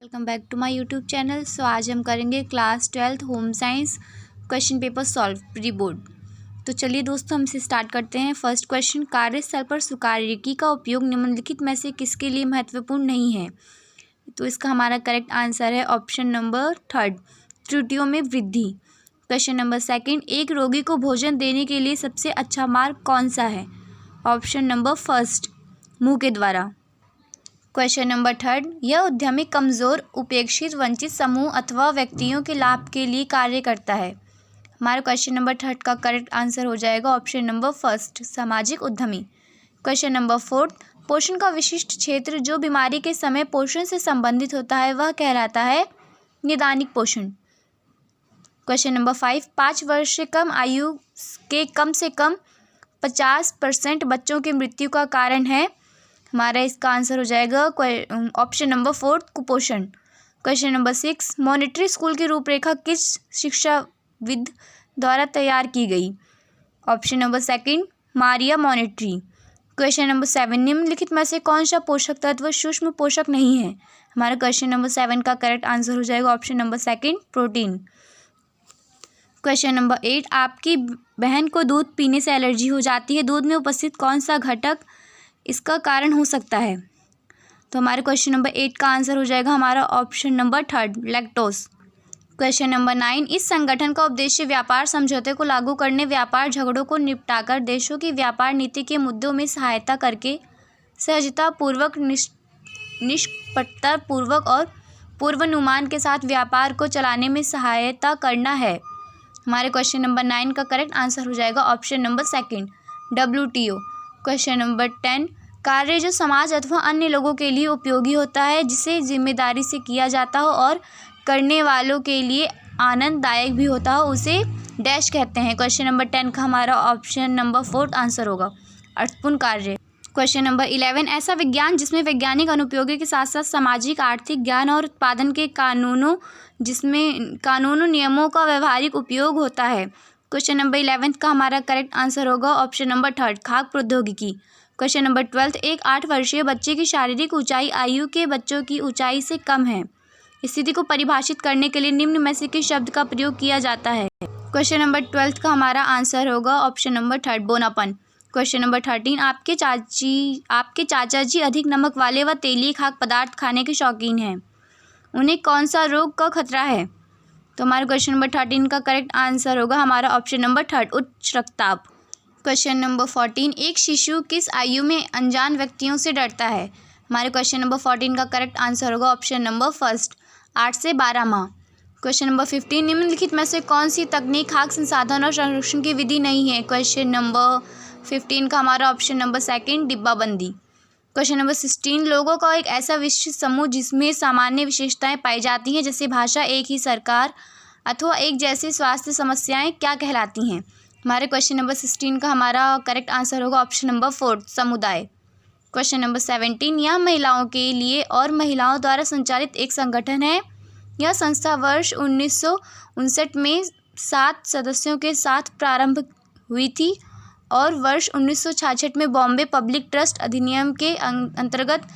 Welcome back to my YouTube channel. So आज हम करेंगे class 12th home science question paper solve pre board. तो चलिए दोस्तों हम इसे स्टार्ट करते हैं। फर्स्ट क्वेश्चन, कार्यस्थल पर सुकार्यकी का उपयोग निम्नलिखित में से किसके लिए महत्वपूर्ण नहीं है? तो इसका हमारा करेक्ट आंसर है ऑप्शन नंबर 3, त्रुटियों में वृद्धि। क्वेश्चन नंबर सेकंड, एक रोगी को भोजन देने के लिए सबसे अच्छा मार्ग कौन सा है? ऑप्शन नंबर फर्स्ट, मुंह के द्वारा। क्वेश्चन नंबर थर्ड, यह उद्यमी कमज़ोर, उपेक्षित, वंचित समूह अथवा व्यक्तियों के लाभ के लिए कार्य करता है। हमारा क्वेश्चन नंबर थर्ड का करेक्ट आंसर हो जाएगा ऑप्शन नंबर फर्स्ट, सामाजिक उद्यमी। क्वेश्चन नंबर फोर्थ, पोषण का विशिष्ट क्षेत्र जो बीमारी के समय पोषण से संबंधित होता है वह कहलाता है निदानिक पोषण। क्वेश्चन नंबर 5, 5 वर्ष से कम आयु के कम से कम 50% बच्चों की मृत्यु का कारण है। हमारा इसका आंसर हो जाएगा ऑप्शन नंबर 4, कुपोषण। क्वेश्चन नंबर 6, मॉनेटरी स्कूल की रूपरेखा किस शिक्षाविद द्वारा तैयार की गई? Option number second, Maria monetary. Question number 7, निम्नलिखित में से कौन सा पोषक तत्व सूक्ष्म पोषक नहीं है? हमारा क्वेश्चन नंबर 7 का करेक्ट आंसर हो जाएगा option number second, protein. Question number 8, आपकी बहन को दूध पीने से एलर्जी हो जाती है, दूध में उपस्थित कौन सा घटक इसका कारण हो सकता है? तो हमारे क्वेश्चन नंबर 8 का आंसर हो जाएगा हमारा option number 3, lactose. Question number 9, इस संगठन का उद्देश्य व्यापार समझौते को लागू करने, व्यापार झगड़ों को निपटाकर देशों की व्यापार नीति के मुद्दों में सहायता करके सहजता पूर्वक, निष्पक्षता पूर्वक और पूर्वानुमान के साथ व्यापार को चलाने में सहायता करना है। हमारे क्वेश्चन नंबर 9 का करेक्ट आंसर हो जाएगा option number second, WTO। Question number 10, कार्य जो समाज अथवा अन्य लोगों के लिए उपयोगी होता है, जिसे जिम्मेदारी से किया जाता हो और करने वालों के लिए आनंददायक भी होता हो, उसे डैश कहते हैं। क्वेश्चन नंबर 10 का हमारा ऑप्शन नंबर 4 आंसर होगा, अर्थपूर्ण कार्य। क्वेश्चन नंबर 11, ऐसा विज्ञान जिसमें वैज्ञानिक अनुप्रयोगों के साथ साथ सामाजिक, आर्थिक, ज्ञान और उत्पादन के कानूनों नियमों का व्यवहारिक उपयोग होता है। क्वेश्चन नंबर 11 का हमारा करेक्ट आंसर होगा ऑप्शन नंबर 3, खाद्य प्रौद्योगिकी। क्वेश्चन नंबर 12, एक 8 वर्षीय बच्चे की शारीरिक ऊंचाई आयु के बच्चों की ऊंचाई से कम है। स्थिति को परिभाषित करने के लिए निम्न में से किस शब्द का प्रयोग किया जाता है? क्वेश्चन नंबर 12 का हमारा आंसर होगा ऑप्शन नंबर 3, बोनापन। क्वेश्चन नंबर 13, आपके चाचा जी अधिक नमक वाले व तेलीय खाद्य पदार्थ खाने के शौकीन हैं, उन्हें कौन सा रोग का खतरा है? तो हमारे क्वेश्चन नंबर 13 का करेक्ट आंसर होगा हमारा ऑप्शन नंबर 3, उच्च रक्तचाप। क्वेश्चन नंबर 14, एक शिशु किस आयु में अनजान व्यक्तियों से डरता है? हमारे क्वेश्चन नंबर 14 का करेक्ट आंसर होगा ऑप्शन नंबर फर्स्ट, 8 से 12 माह। क्वेश्चन नंबर 15, निम्नलिखित में से कौन सी तकनीक खाद्य संसाधन और संरक्षण की विधि नहीं है? क्वेश्चन नंबर 15 का हमारा ऑप्शन नंबर सेकंड, डिब्बाबंदी। क्वेश्चन नंबर 16, लोगों का एक ऐसा विशिष्ट समूह जिसमें सामान्य विशेषताएं पाई जाती हैं, जैसे भाषा, एक ही सरकार अथवा एक जैसी स्वास्थ्य समस्याएं, क्या कहलाती हैं? हमारे क्वेश्चन नंबर 16 का हमारा करेक्ट आंसर होगा ऑप्शन नंबर 4, समुदाय। क्वेश्चन नंबर 17, यह महिलाओं के लिए और महिलाओं द्वारा संचालित एक संगठन है। यह संस्था वर्ष 1959 में 7 सदस्यों के साथ प्रारंभ हुई थी और वर्ष 1966 में बॉम्बे पब्लिक ट्रस्ट अधिनियम के अंतर्गत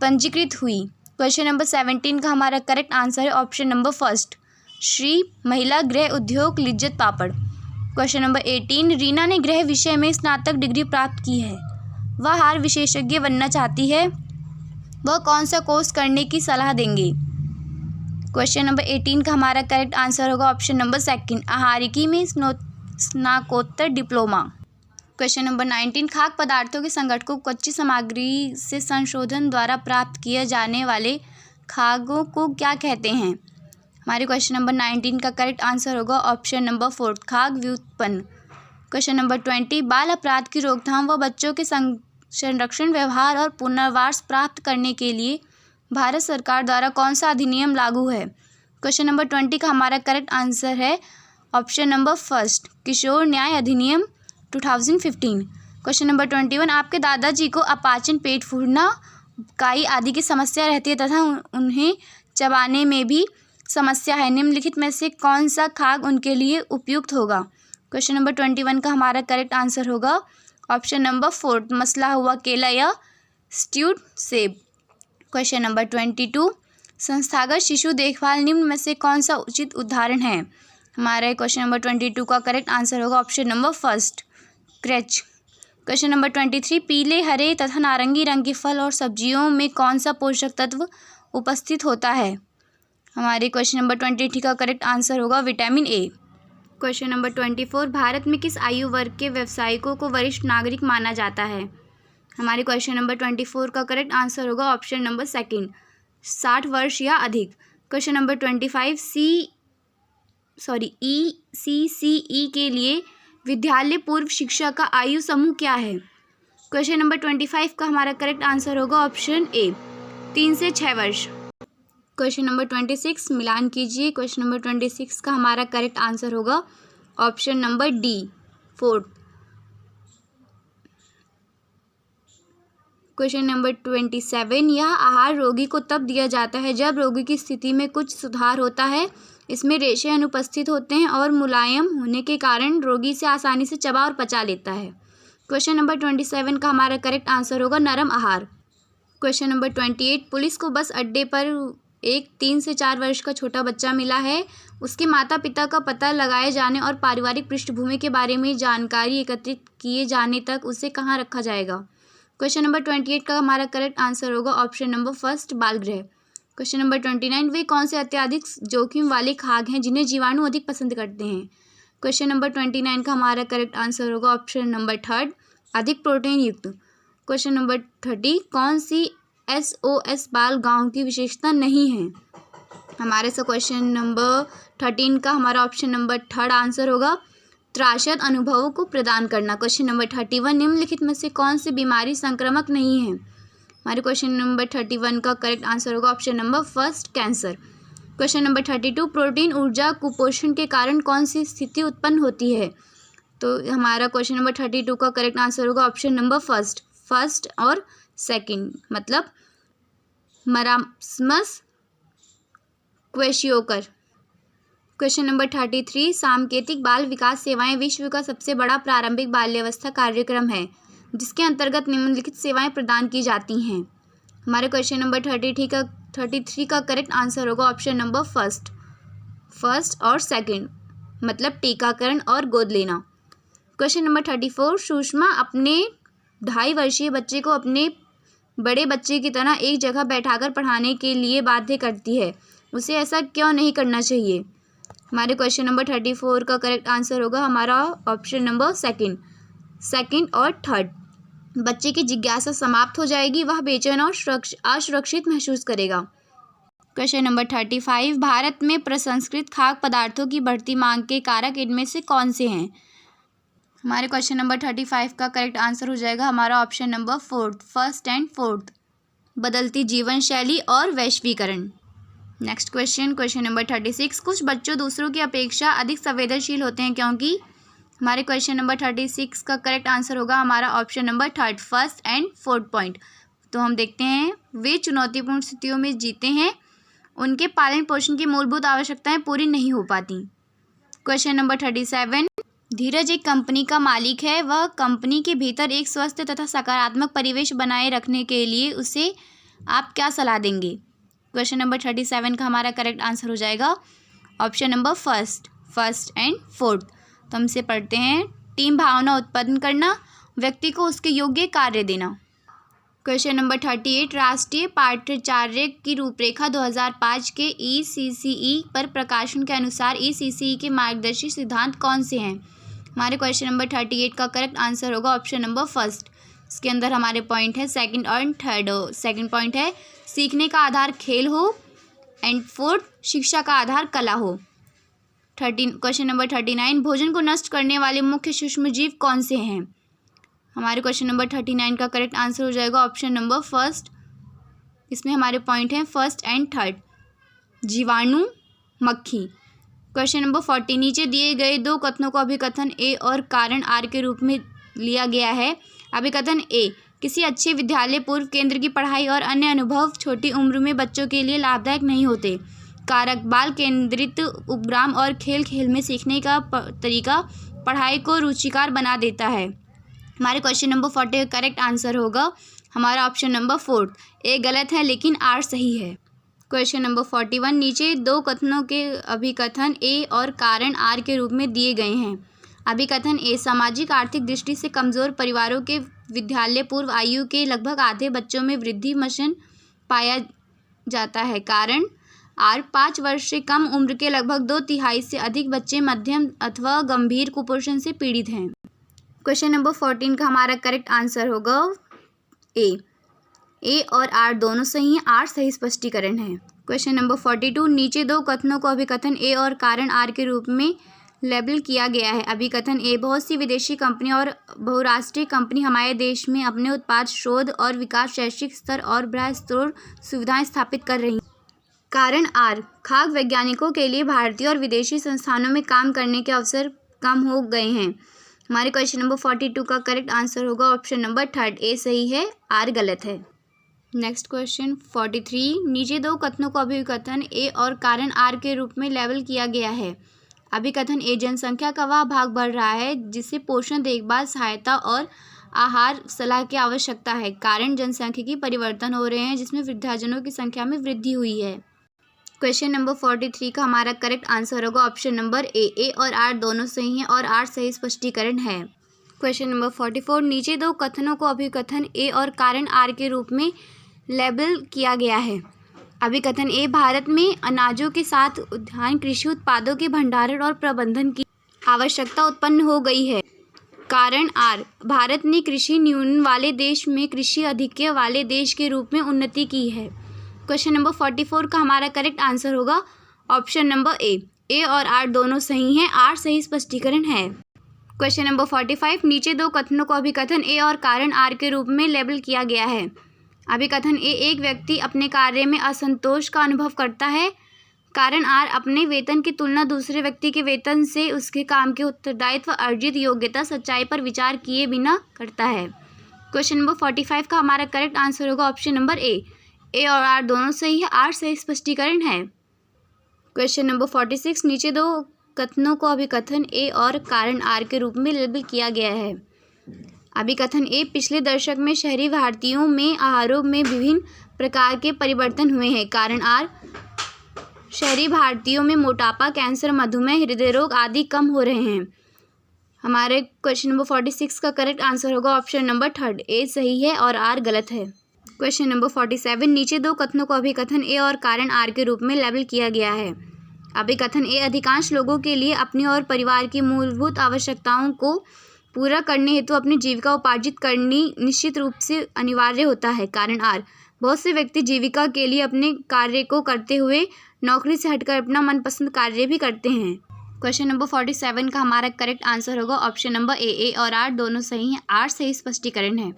पंजीकृत हुई। क्वेश्चन नंबर 17 का हमारा करेक्ट आंसर है ऑप्शन नंबर फर्स्ट, श्री महिला गृह उद्योग लिज्जत पापड़। क्वेश्चन नंबर 18, रीना ने गृह विषय में स्नातक डिग्री प्राप्त की है, वह हार विशेषज्ञ बनना चाहती है, वह कौन सा कोर्स करने की सलाह देंगे? क्वेश्चन नंबर 18 का हमारा करेक्ट आंसर होगा ऑप्शन नंबर सेकंड, आहारिकी में स्नातकोत्तर डिप्लोमा। क्वेश्चन नंबर 19, खाद्य पदार्थों के संगठन को कच्ची सामग्री से संशोधन द्वारा प्राप्त किए जाने वाले खाद्यों को क्या कहते हैं? हमारे क्वेश्चन नंबर 19 का करेक्ट आंसर होगा ऑप्शन नंबर 4, खाद्य व्युत्पन्न। क्वेश्चन नंबर 20, बाल अपराध की रोकथाम व बच्चों के संरक्षण, व्यवहार और पुनर्वास प्राप्त करने के लिए भारत सरकार द्वारा कौन सा अधिनियम लागू है? क्वेश्चन नंबर 20 का हमारा करेक्ट आंसर है ऑप्शन नंबर फर्स्ट, किशोर न्याय अधिनियम 2015। क्वेश्चन नंबर 21, आपके दादाजी को अपाचन, पेट फूलना, काई आदि की समस्या रहती है तथा उन्हें चबाने में भी समस्या है, निम्नलिखित में से कौन सा खाद्य उनके लिए उपयुक्त होगा? क्वेश्चन नंबर 21 का हमारा करेक्ट आंसर होगा ऑप्शन नंबर 4, मसला हुआ केला या स्ट्यूड सेब। क्वेश्चन नंबर 22, संस्थागत शिशु देखभाल निम्न में से कौन सा उचित उदाहरण है? हमारे क्वेश्चन नंबर 22 का करेक्ट आंसर होगा option number first, creche. Question number 23, पीले, हरे तथा नारंगी रंग के फल और सब्जियों में कौन सा पोषक तत्व उपस्थित होता है? हमारे क्वेश्चन नंबर 23 का करेक्ट आंसर होगा vitamin A. Question number 24, Bharat में किस आयु वर्ग के व्यावसायिकों को वरिष्ठ नागरिक माना जाता है? हमारे क्वेश्चन नंबर 24 का करेक्ट आंसर होगा ऑप्शन नंबर सेकंड, 60 वर्ष या अधिक। क्वेश्चन नंबर 25, ECCE के लिए विद्यालय पूर्व शिक्षा का आयु समूह क्या है? क्वेश्चन नंबर 25 का हमारा करेक्ट आंसर होगा ऑप्शन ए, 3 से 6 वर्ष। क्वेश्चन नंबर 26 मिलान कीजिए। क्वेश्चन नंबर 26 का हमारा करेक्ट आंसर होगा option number D, 4। Question number 27, यह आहार रोगी को तब दिया जाता है जब रोगी की स्थिति में कुछ सुधार होता है। इसमें रेशे अनुपस्थित होते हैं और मुलायम होने के कारण रोगी से आसानी से चबा और पचा लेता है। क्वेश्चन नंबर 27 का हमारा करेक्ट आंसर होगा नरम आहार। क्वेश्चन नंबर 28, पुलिस को बस अड्डे पर एक 3 से 4 वर्ष का छोटा बच्चा मिला है। उसके माता पिता का पता लगाए जाने और पारिवारिक पृष्ठभूमि के बारे में जानकारी एकत्रित किए जाने तक उसे कहाँ रखा जाएगा? क्वेश्चन नंबर 28 का हमारा करेक्ट आंसर होगा ऑप्शन नंबर फर्स्ट, बालगृह। क्वेश्चन नंबर 29, वे कौन से अत्यधिक जोखिम वाले खाद्य हैं जिन्हें जीवाणु अधिक पसंद करते हैं? क्वेश्चन नंबर 29 का हमारा करेक्ट आंसर होगा ऑप्शन नंबर थर्ड, अधिक प्रोटीन युक्त। क्वेश्चन नंबर 30, कौन सी SOS बाल गाँव की विशेषता नहीं है? हमारे से क्वेश्चन नंबर 13 का हमारा ऑप्शन नंबर थर्ड आंसर होगा त्रासद अनुभवों को प्रदान करना। क्वेश्चन नंबर 31, निम्नलिखित में से कौन सी बीमारी संक्रामक नहीं है? हमारे क्वेश्चन नंबर 31 का करेक्ट आंसर होगा option number first, cancer. Question number 32, protein ऊर्जा कुपोषण के कारण कौन सी स्थिति उत्पन्न होती है? तो हमारा क्वेश्चन नंबर 32 का करेक्ट आंसर होगा ऑप्शन नंबर फर्स्ट और सेकंड, मतलब मरास्मस क्वेशियोकर। क्वेश्चन नंबर 33, सांकेतिक बाल विकास सेवाएं विश्व का सबसे बड़ा प्रारंभिक बाल्यावस्था कार्यक्रम है जिसके अंतर्गत निम्नलिखित सेवाएं प्रदान की जाती हैं। हमारे क्वेश्चन नंबर 33 का करेक्ट आंसर होगा ऑप्शन नंबर फर्स्ट और सेकंड, मतलब टीकाकरण और गोद लेना। क्वेश्चन नंबर 34, सुषमा अपने 2.5 वर्षीय बच्चे को अपने बड़े बच्चे की तरह एक जगह बैठाकर पढ़ाने के लिए बाध्य करती है, उसे ऐसा क्यों नहीं करना चाहिए? हमारे क्वेश्चन नंबर 34 का करेक्ट आंसर होगा हमारा ऑप्शन नंबर सेकंड और थर्ड। बच्चे की जिज्ञासा समाप्त हो जाएगी, वह बेचैन और असुरक्षित महसूस करेगा। क्वेश्चन नंबर 35, भारत में प्रसंस्कृत खाद्य पदार्थों की बढ़ती मांग के कारक इनमें से कौन से हैं? हमारे क्वेश्चन नंबर 35 का करेक्ट आंसर हो जाएगा हमारा option number first and fourth, बदलती जीवन शैली और वैश्वीकरण। नेक्स्ट क्वेश्चन नंबर 36, कुछ बच्चों दूसरों की अपेक्षा अधिक संवेदनशील होते हैं क्योंकि? हमारे क्वेश्चन नंबर 36 का करेक्ट आंसर होगा हमारा option number third, first and fourth point. तो हम देखते हैं, वे चुनौतीपूर्ण स्थितियों में जीते हैं, उनके पालन पोषण की मूलभूत आवश्यकताएं पूरी नहीं हो पाती। क्वेश्चन नंबर 37, धीरज एक कंपनी का मालिक है, वह कंपनी के भीतर एक स्वस्थ तथा सकारात्मक परिवेश बनाए रखने के लिए उसे आप क्या सलाह देंगे? क्वेश्चन नंबर 37 का हमारा करेक्ट आंसर हो जाएगा option number first and fourth. तो हमसे पढ़ते हैं, टीम भावना उत्पन्न करना, व्यक्ति को उसके योग्य कार्य देना। क्वेश्चन नंबर 38, राष्ट्रीय पाठ्यचर्या की रूपरेखा 2005 के ECCE पर प्रकाशन के अनुसार ECCE के मार्गदर्शी सिद्धांत कौन से हैं? हमारे क्वेश्चन नंबर 38 का करेक्ट आंसर होगा ऑप्शन नंबर फर्स्ट। इसके अंदर हमारे पॉइंट है सेकंड और थर्ड। सेकंड पॉइंट है सीखने का आधार खेल हो, एंड फोर्थ शिक्षा का आधार कला हो। क्वेश्चन नंबर 39, भोजन को नष्ट करने वाले मुख्य सूक्ष्मजीव कौन से हैं? हमारे क्वेश्चन नंबर 39 का करेक्ट आंसर हो जाएगा ऑप्शन नंबर फर्स्ट। इसमें हमारे पॉइंट हैं फर्स्ट एंड थर्ड, जीवाणु, मक्खी। क्वेश्चन नंबर 40, नीचे दिए गए दो कथनों को अभिकथन ए और कारण आर के रूप में लिया गया है। अभिकथन ए, किसी अच्छे विद्यालय पूर्व केंद्र की पढ़ाई और अन्य अनुभव छोटी उम्र में बच्चों के लिए लाभदायक नहीं होते। कारक, बाल केंद्रित उपग्राम और खेल खेल में सीखने का तरीका पढ़ाई को रुचिकर बना देता है। हमारे क्वेश्चन नंबर 40 का करेक्ट आंसर होगा हमारा ऑप्शन नंबर फोर्थ। ए गलत है लेकिन आर सही है। क्वेश्चन नंबर 41 नीचे दो कथनों के अभिकथन ए और कारण आर के रूप में दिए गए हैं। अभिकथन ए, सामाजिक आर्थिक दृष्टि से कमजोर परिवारों के विद्यालय पूर्व आयु के लगभग आधे बच्चों में वृद्धि मशन पाया जाता है। कारण आर, 5 वर्ष से कम उम्र के लगभग 2/3 से अधिक बच्चे मध्यम अथवा गंभीर कुपोषण से पीड़ित हैं। क्वेश्चन नंबर 14 का हमारा करेक्ट आंसर होगा ए और आर दोनों सही हैं, आर सही स्पष्टीकरण है। क्वेश्चन नंबर 42 नीचे दो कथनों को अभिकथन ए और कारण आर के रूप में लेबल किया गया है। अभिकथन ए, बहुत सी विदेशी कंपनी और बहुराष्ट्रीय कंपनी हमारे देश में अपने उत्पाद, शोध और विकास, शैक्षिक स्तर और बृहद स्तर सुविधाएं स्थापित कर रही हैं। कारण आर, खाद्य वैज्ञानिकों के लिए भारतीय और विदेशी संस्थानों में काम करने के अवसर कम हो गए हैं। हमारे क्वेश्चन नंबर 42 का करेक्ट आंसर होगा ऑप्शन नंबर 3, ए सही है, आर गलत है। नेक्स्ट क्वेश्चन 43 नीचे दो कथनों को अभिकथन ए और कारण आर के रूप में लेबल किया गया है। अभिकथन ए, जनसंख्या का वह भाग बढ़ रहा है जिसे पोषण, देखभाल, सहायता और आहार सलाह की आवश्यकता है। कारण जनसांख्यिकी परिवर्तन हो रहे हैं जिसमें वृद्धाजनों की संख्या में वृद्धि हुई है। क्वेश्चन नंबर 43 का हमारा करेक्ट आंसर होगा ऑप्शन नंबर ए और आर दोनों सही हैं और आर सही स्पष्टीकरण है। क्वेश्चन नंबर 44 नीचे दो कथनों को अभिकथन ए और कारण आर के रूप में लेबल किया गया है। अभिकथन ए, भारत में अनाजों के साथ उद्यान कृषि उत्पादों के भंडारण और प्रबंधन की आवश्यकता उत्पन्न हो गई है। कारण आर, भारत ने कृषि न्यूनता वाले देश में कृषि आधिक्य वाले देश के रूप में उन्नति की है। क्वेश्चन नंबर 44 का हमारा करेक्ट आंसर होगा ऑप्शन नंबर ए और आर दोनों सही हैं, आर सही स्पष्टीकरण है। क्वेश्चन नंबर 45 नीचे दो कथनों को अभिकथन ए और कारण आर के रूप में लेबल किया गया है। अभिकथन ए, एक व्यक्ति अपने कार्य में असंतोष का अनुभव करता है। कारण आर, अपने वेतन की तुलना दूसरे व्यक्ति के वेतन से उसके काम के उत्तरदायित्व, अर्जित योग्यता, सच्चाई पर विचार किए बिना करता है। क्वेश्चन नंबर 45 का हमारा करेक्ट आंसर होगा ऑप्शन नंबर ए और आर दोनों सही है, आर सही स्पष्टीकरण है। क्वेश्चन नंबर 46 नीचे दो कथनों को अभिकथन ए और कारण आर के रूप में लेबल किया गया है। अभिकथन ए, पिछले दशक में शहरी भारतीयों में आहारों में विभिन्न प्रकार के परिवर्तन हुए हैं। कारण आर, शहरी भारतीयों में मोटापा, कैंसर, मधुमेह, हृदय रोग आदि कम हो रहे हैं। हमारे क्वेश्चन नंबर 46 का करेक्ट आंसर होगा ऑप्शन नंबर 3, ए सही है और आर गलत है। क्वेश्चन नंबर 47 नीचे दो कथनों को अभिकथन ए और कारण आर के रूप में लेबल किया गया है। अभिकथन ए, अधिकांश लोगों के लिए अपने और परिवार की मूलभूत आवश्यकताओं को पूरा करने हेतु अपनी जीविका उपार्जित करनी निश्चित रूप से अनिवार्य होता है। कारण आर, बहुत से व्यक्ति जीविका के लिए अपने कार्य को करते हुए नौकरी से हटकर अपना मनपसंद कार्य भी करते हैं। क्वेश्चन नंबर 47 का हमारा करेक्ट आंसर होगा ऑप्शन नंबर ए और आर दोनों सही हैं, आर सही स्पष्टीकरण है।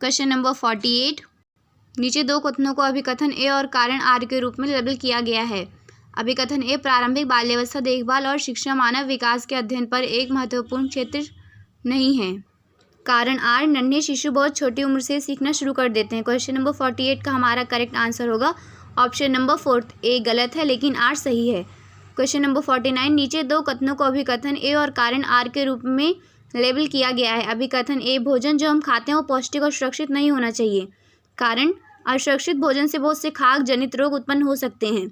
क्वेश्चन नंबर 48 नीचे दो कथनों को अभिकथन ए और कारण आर के रूप में लेबल किया गया है। अभिकथन ए, प्रारंभिक बाल्यावस्था, देखभाल और शिक्षा मानव विकास के अध्ययन पर एक महत्वपूर्ण क्षेत्र नहीं है। कारण आर, नन्हे शिशु बहुत छोटी उम्र से सीखना शुरू कर देते हैं। क्वेश्चन नंबर 48 का हमारा करेक्ट आंसर होगा ऑप्शन नंबर 4, ए गलत है लेकिन आर सही है। क्वेश्चन नंबर 49 नीचे दो कथनों को अभिकथन ए और कारण आर के रूप में लेबल किया गया है। अभिकथन ए, भोजन जो हम खाते हैं वो पौष्टिक और सुरक्षित नहीं होना चाहिए। कारण असुरक्षित भोजन से बहुत से खाद्य जनित रोग उत्पन्न हो सकते हैं।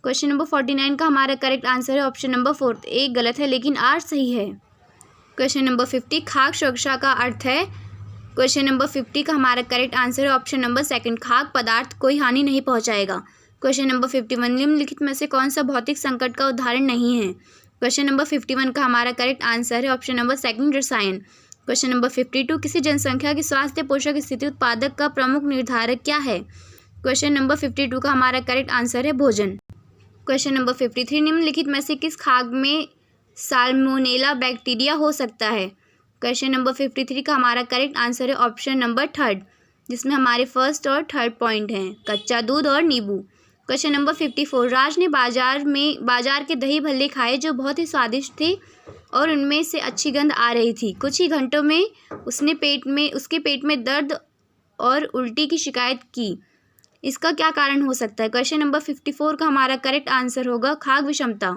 क्वेश्चन नंबर 49 का हमारा करेक्ट आंसर है ऑप्शन नंबर 4, ए गलत है लेकिन आर सही है। क्वेश्चन नंबर 50 खाद्य सुरक्षा का अर्थ है। क्वेश्चन नंबर 50 का हमारा करेक्ट आंसर है ऑप्शन नंबर 2, खाद्य पदार्थ कोई हानि नहीं पहुंचाएगा। क्वेश्चन नंबर 51 निम्नलिखित में से कौन सा भौतिक संकट का उदाहरण नहीं है। क्वेश्चन नंबर 51 का हमारा करेक्ट आंसर है ऑप्शन नंबर 2, रसायन। क्वेश्चन नंबर 52 किसी जनसंख्या की स्वास्थ्य, पोषक स्थिति, उत्पादक का प्रमुख निर्धारक क्या है। क्वेश्चन नंबर 52 का हमारा करेक्ट आंसर है भोजन। क्वेश्चन नंबर 53 निम्नलिखित में से किस खाद्य में साल्मोनेला बैक्टीरिया हो सकता है। क्वेश्चन नंबर 53 का हमारा करेक्ट आंसर है ऑप्शन नंबर 3, जिसमें हमारे फर्स्ट और थर्ड पॉइंट हैं, कच्चा दूध और नींबू। क्वेश्चन नंबर 54 राज ने बाजार के दही भल्ले खाए जो बहुत ही स्वादिष्ट थे और उनमें से अच्छी गंध आ रही थी। कुछ ही घंटों में उसके पेट में दर्द और उल्टी की शिकायत की। इसका क्या कारण हो सकता है। क्वेश्चन नंबर 54 का हमारा करेक्ट आंसर होगा खाद्य विषमता।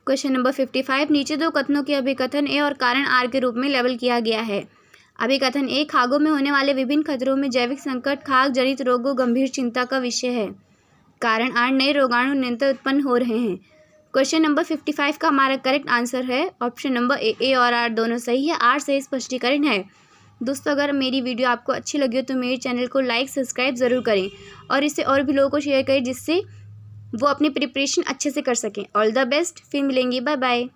क्वेश्चन नंबर 55 नीचे दो कथनों के अभिकथन ए और कारण आर के रूप में लेबल किया गया है। अभिकथन ए, खाद्यों में होने वाले विभिन्न खतरों में जैविक संकट खाद्य जनित रोगों गंभीर चिंता का विषय है। कारण आर नए रोगाणु निरंतर उत्पन्न हो रहे हैं। क्वेश्चन नंबर 55 का हमारा करेक्ट आंसर है ऑप्शन नंबर ए और आर दोनों सही है। आर सही स्पष्टीकरण है। दोस्तों, अगर मेरी वीडियो आपको अच्छी लगी हो तो मेरे चैनल को लाइक सब्सक्राइब ज़रूर करें और इसे और भी लोगों को शेयर करें जिससे वो अपनी प्रिपरेशन अच्छे से कर सकें। All the best. फिर मिलेंगे। Bye bye.